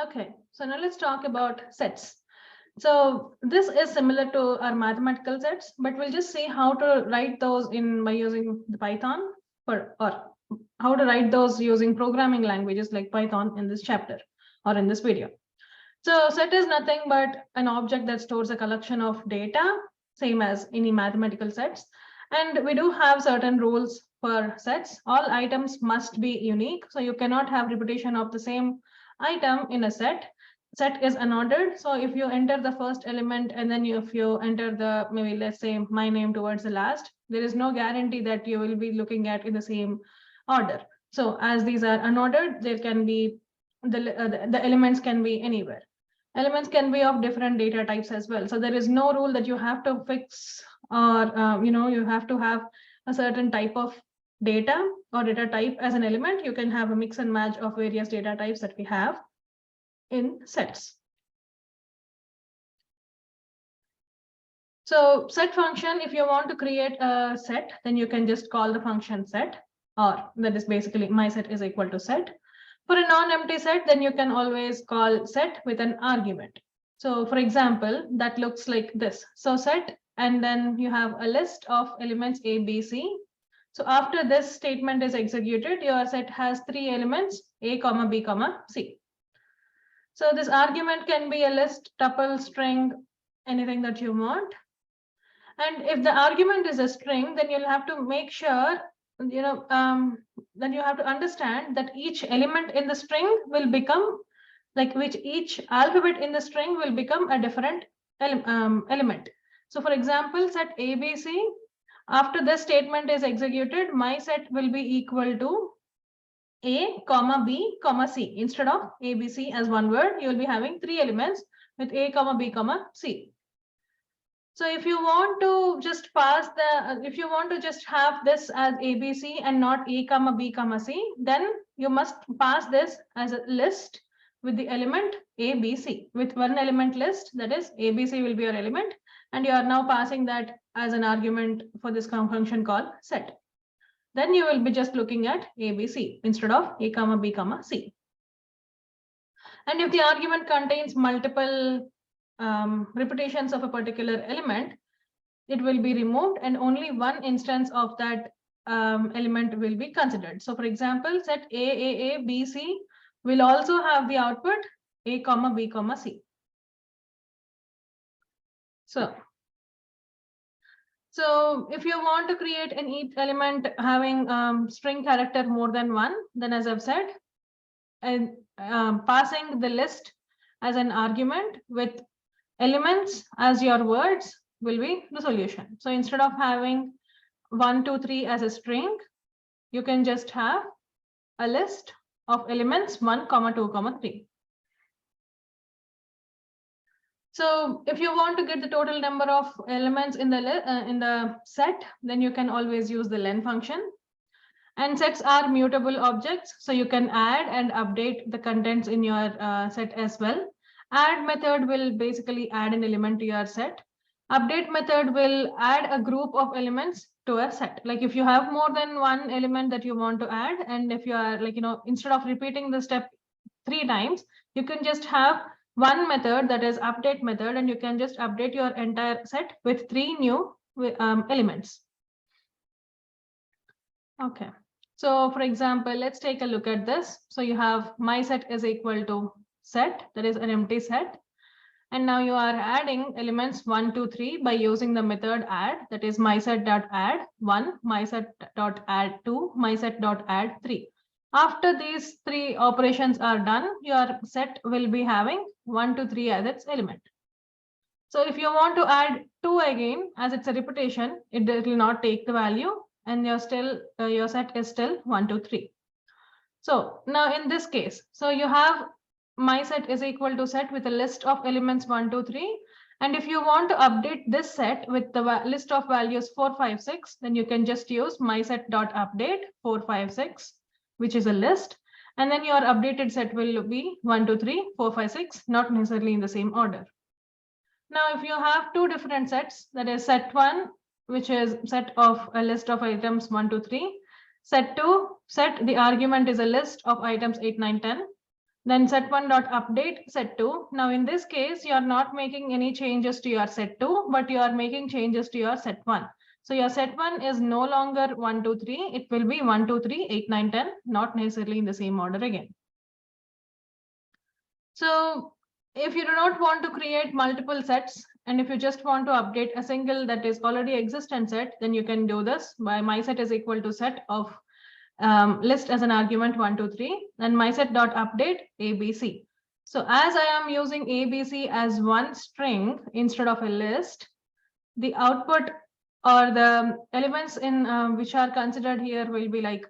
Okay, so now let's talk about sets. So this is similar to our mathematical sets, but we'll just see how to write those by using the Python or how to write those using programming languages like Python in this chapter or in this video. So set is nothing but an object that stores a collection of data, same as any mathematical sets. And we do have certain rules for sets. All items must be unique. So you cannot have repetition of the same item in a set. Set is unordered. So if you enter the first element and then if you enter the, maybe let's say my name towards the last, there is no guarantee that you will be looking at in the same order. So as these are unordered, there can be the elements can be anywhere. Elements can be of different data types as well. So there is no rule that you have to fix or you have to have a certain type of data or data type as an element. You can have a mix and match of various data types that we have in sets. So set function, if you want to create a set, then you can just call the function set, or that is basically my set is equal to set. For a non-empty set, then you can always call set with an argument. So for example, that looks like this. So set, and then you have a list of elements A, B, C. So after this statement is executed, your set has 3 elements, A, B, C. So this argument can be a list, tuple, string, anything that you want. And if the argument is a string, then you'll have to make sure, then you have to understand that each element in the string will become, each alphabet in the string will become a different element. So for example, set ABC, after this statement is executed, my set will be equal to A, B, C. Instead of ABC as one word, you will be having 3 elements with A, B, C. So if you want to just if you want to just have this as ABC and not A, B, C, then you must pass this as a list with the element ABC. With one element list, that is ABC will be your element, and you are now passing that as an argument for this function called set. Then you will be just looking at ABC instead of A, B, C. And if the argument contains multiple repetitions of a particular element, it will be removed and only one instance of that element will be considered. So for example, set A, B, C will also have the output A, B, C. So if you want to create an each element having string character more than one, then as I've said, and passing the list as an argument with elements as your words will be the solution. So instead of having 1, 2, 3 as a string, you can just have a list of elements 1, 2, 3. So if you want to get the total number of elements in the set, then you can always use the len function. And sets are mutable objects, so you can add and update the contents in your set as well. Add method will basically add an element to your set. Update method will add a group of elements to a set. Like if you have more than one element that you want to add, and if you are instead of repeating the step 3 times, you can just have one method, that is update method, and you can just update your entire set with 3 new elements. Okay. So for example, let's take a look at this. So you have my set is equal to set, that is an empty set. And now you are adding elements 1, 2, 3 by using the method add, that is myset.add 1, myset.add 2, myset.add 3. After these 3 operations are done, your set will be having 1, 2, 3 as its element. So if you want to add 2 again, as it's a repetition, it will not take the value, and your set is still 1, 2, 3. So now in this case, so you have my set is equal to set with a list of elements 1, 2, 3. And if you want to update this set with the list of values 4, 5, 6, then you can just use myset.update 4, 5, 6, which is a list. And then your updated set will be 1, 2, 3, 4, 5, 6, not necessarily in the same order. Now, if you have 2 different sets, that is set 1, which is set of a list of items 1, 2, 3. Set 2, set the argument is a list of items 8, 9, 10. Then set1.update set2. Now in this case, you are not making any changes to your set2, but you are making changes to your set1. So your set1 is no longer 1, 2, 3. It will be 1, 2, 3, 8, 9, 10, not necessarily in the same order again. So if you do not want to create multiple sets, and if you just want to update a single that is already existent set, then you can do this by mySet is equal to set of list as an argument 1, 2, 3, and mySet.update ABC. So as I am using ABC as one string instead of a list, the output or the elements in which are considered here will be like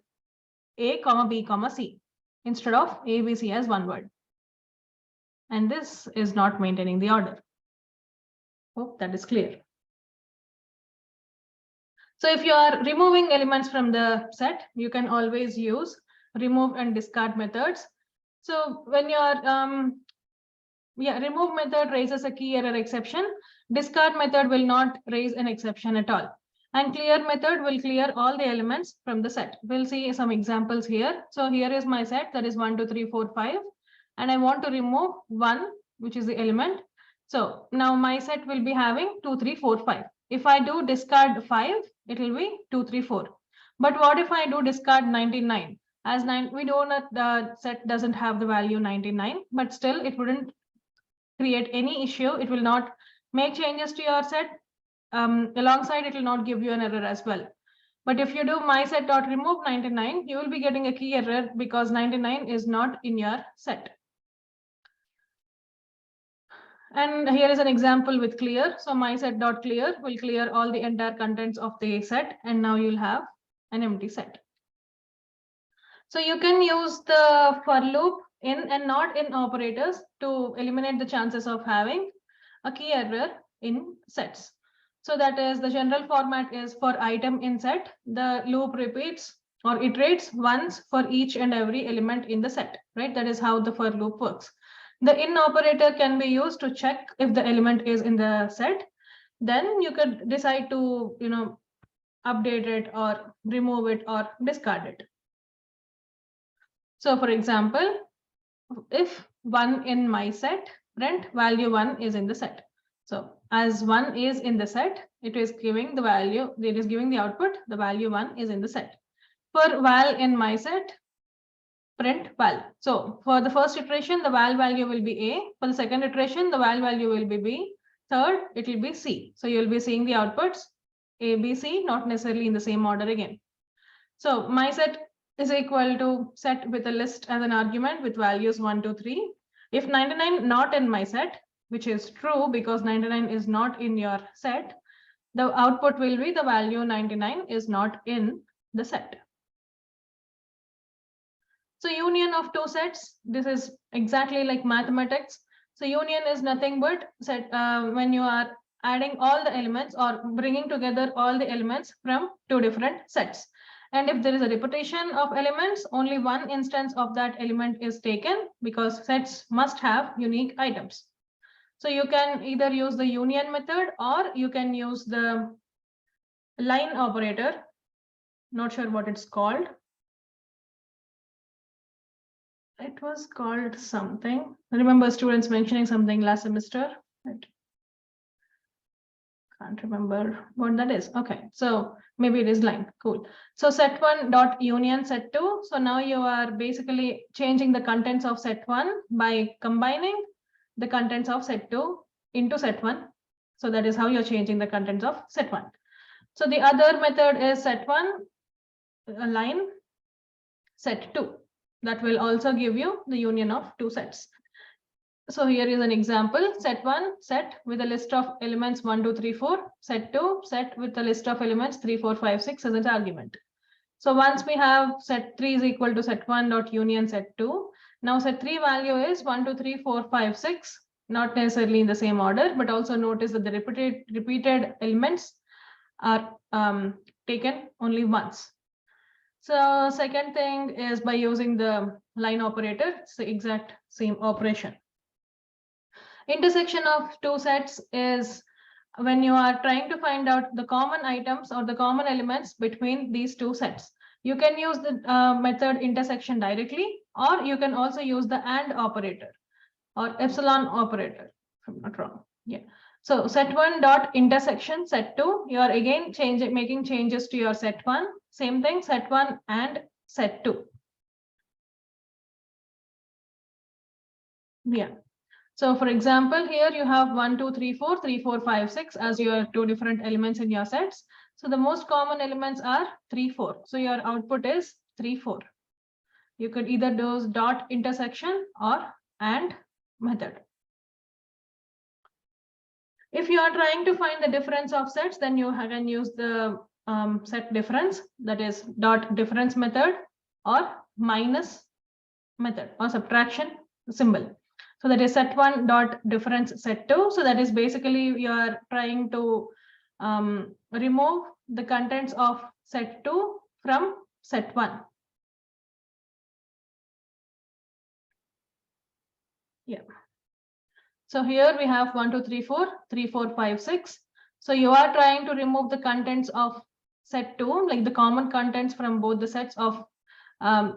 A, B, C instead of ABC as one word. And this is not maintaining the order. Hope that is clear. So if you are removing elements from the set, you can always use remove and discard methods. So when your remove method raises a key error exception, discard method will not raise an exception at all. And clear method will clear all the elements from the set. We'll see some examples here. So here is my set, that is 1, 2, 3, 4, 5. And I want to remove 1, which is the element. So now my set will be having 2, 3, 4, 5. If I do discard 5, it will be 2, 3, 4. But what if I do discard 99? As we know that the set doesn't have the value 99, but still it wouldn't create any issue. It will not make changes to your set. Alongside, it will not give you an error as well. But if you do mySet.remove 99, you will be getting a key error because 99 is not in your set. And here is an example with clear. So mySet.clear will clear all the entire contents of the set, and now you'll have an empty set. So you can use the for loop in and not in operators to eliminate the chances of having a key error in sets. So that is, the general format is for item in set, the loop repeats or iterates once for each and every element in the set, right? That is how the for loop works. The in operator can be used to check if the element is in the set. Then you could decide to, update it or remove it or discard it. So for example, if 1 in my set, print value 1 is in the set. So as 1 is in the set, it is giving the value, it is giving the output, the value 1 is in the set. For val in my set, print val. So for the first iteration, the val value will be A. For the second iteration, the val value will be B. Third, it will be C. So you'll be seeing the outputs A, B, C, not necessarily in the same order again. So my set is equal to set with a list as an argument with values 1, 2, 3. If 99 not in my set, which is true because 99 is not in your set, the output will be the value 99 is not in the set. So union of two sets, this is exactly like mathematics. So union is nothing but set when you are adding all the elements or bringing together all the elements from two different sets. And if there is a repetition of elements, only one instance of that element is taken because sets must have unique items. So you can either use the union method or you can use the line operator. Not sure what it's called. It was called something. I remember students mentioning something last semester. Right. Can't remember what that is. Okay, so maybe it is line. Cool. So set1 dot union set2. So now you are basically changing the contents of set1 by combining the contents of set2 into set1. So that is how you're changing the contents of set1. So the other method is set1 line set2. That will also give you the union of two sets. So here is an example, set 1, set with a list of elements 1, 2, 3, 4, set 2, set with a list of elements 3, 4, 5, 6 as an argument. So once we have set 3 is equal to set 1 dot union set 2, now set 3 value is 1, 2, 3, 4, 5, 6, not necessarily in the same order, but also notice that the repeated elements are taken only once. So second thing is by using the line operator, it's the exact same operation. Intersection of two sets is when you are trying to find out the common items or the common elements between these two sets. You can use the method intersection directly, or you can also use the AND operator or epsilon operator, if I'm not wrong. Yeah. So set1 dot intersection set2, you are again making changes to your set1. Same thing, set1 and set2. Yeah. So for example, here you have 1, 2, 3, 4, 3, 4, 5, 6 as your two different elements in your sets. So the most common elements are 3, 4. So your output is 3, 4. You could either do dot intersection or AND method. If you are trying to find the difference of sets, then you can use the set difference, that is dot difference method, or minus method, or subtraction symbol. So that is set1 dot difference set2. So that is basically you are trying to remove the contents of set2 from set1. Yeah. So here we have 1, 2, 3, 4, 3, 4, 5, 6. So you are trying to remove the contents of set 2, like the common contents from both the sets of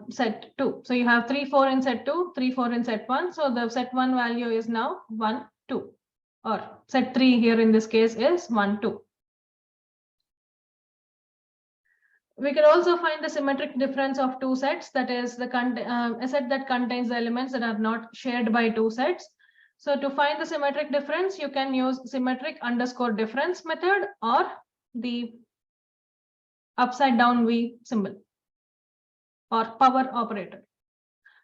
set 2. So you have 3, 4 in set 2, 3, 4 in set 1. So the set 1 value is now 1, 2. Or set 3 here in this case is 1, 2. We can also find the symmetric difference of two sets, that is the a set that contains the elements that are not shared by two sets. So to find the symmetric difference, you can use symmetric underscore difference method or the upside down V symbol or power operator.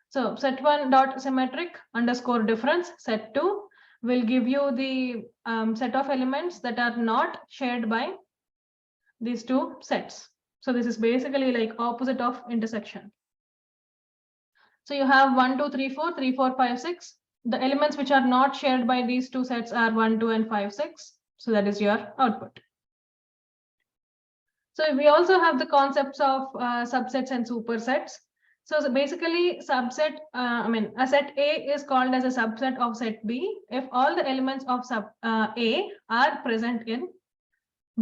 So set1 dot symmetric underscore difference set2 will give you the set of elements that are not shared by these two sets. So this is basically like opposite of intersection. So you have 1, 2, 3, 4, 3, 4, 5, 6. The elements which are not shared by these two sets are 1, 2, and 5, 6. So that is your output. So we also have the concepts of subsets and supersets. So basically subset, a set A is called as a subset of set B if all the elements of sub A are present in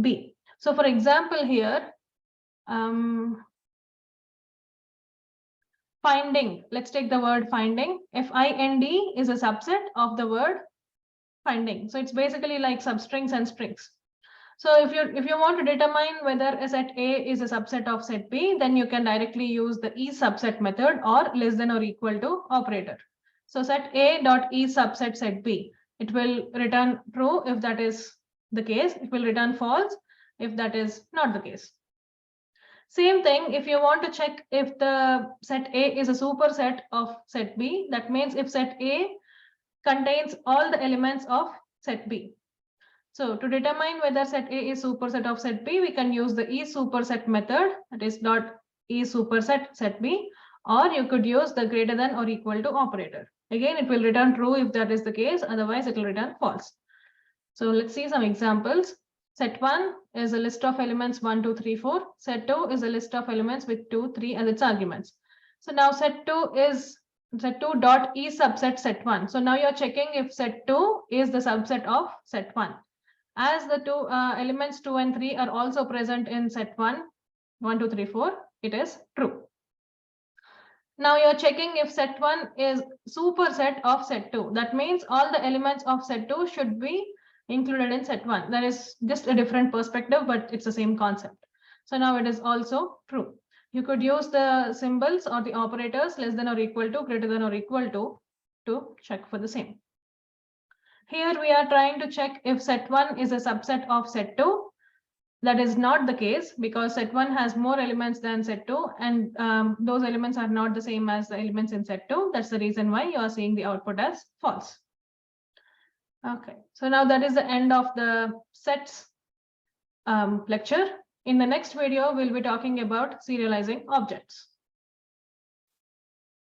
B. So for example here, finding, let's take the word finding. Find is a subset of the word finding. So it's basically like substrings and strings. So if you want to determine whether a set A is a subset of set B, then you can directly use the is subset method or less than or equal to operator. So set A dot is subset set B. It will return true if that is the case. It will return false if that is not the case. Same thing, if you want to check if the set A is a superset of set B, that means if set A contains all the elements of set B. So to determine whether set A is superset of set B, we can use the is superset method, that is dot is superset set B, or you could use the greater than or equal to operator. Again, it will return true if that is the case, otherwise it will return false. So let's see some examples. Set 1 is a list of elements 1, 2, 3, 4. Set 2 is a list of elements with 2, 3 as its arguments. So now set 2 is set 2 dot is subset set 1. So now you're checking if set 2 is the subset of set 1. As the two elements 2 and 3 are also present in set 1, 1, 2, 3, 4, it is true. Now you're checking if set 1 is superset of set 2. That means all the elements of set 2 should be included in set 1. That is just a different perspective, but it's the same concept. So now it is also true. You could use the symbols or the operators less than or equal to, greater than or equal to check for the same. Here we are trying to check if set 1 is a subset of set 2. That is not the case because set 1 has more elements than set 2, and those elements are not the same as the elements in set 2. That's the reason why you are seeing the output as false. Okay, so now that is the end of the sets lecture. In the next video, we'll be talking about serializing objects.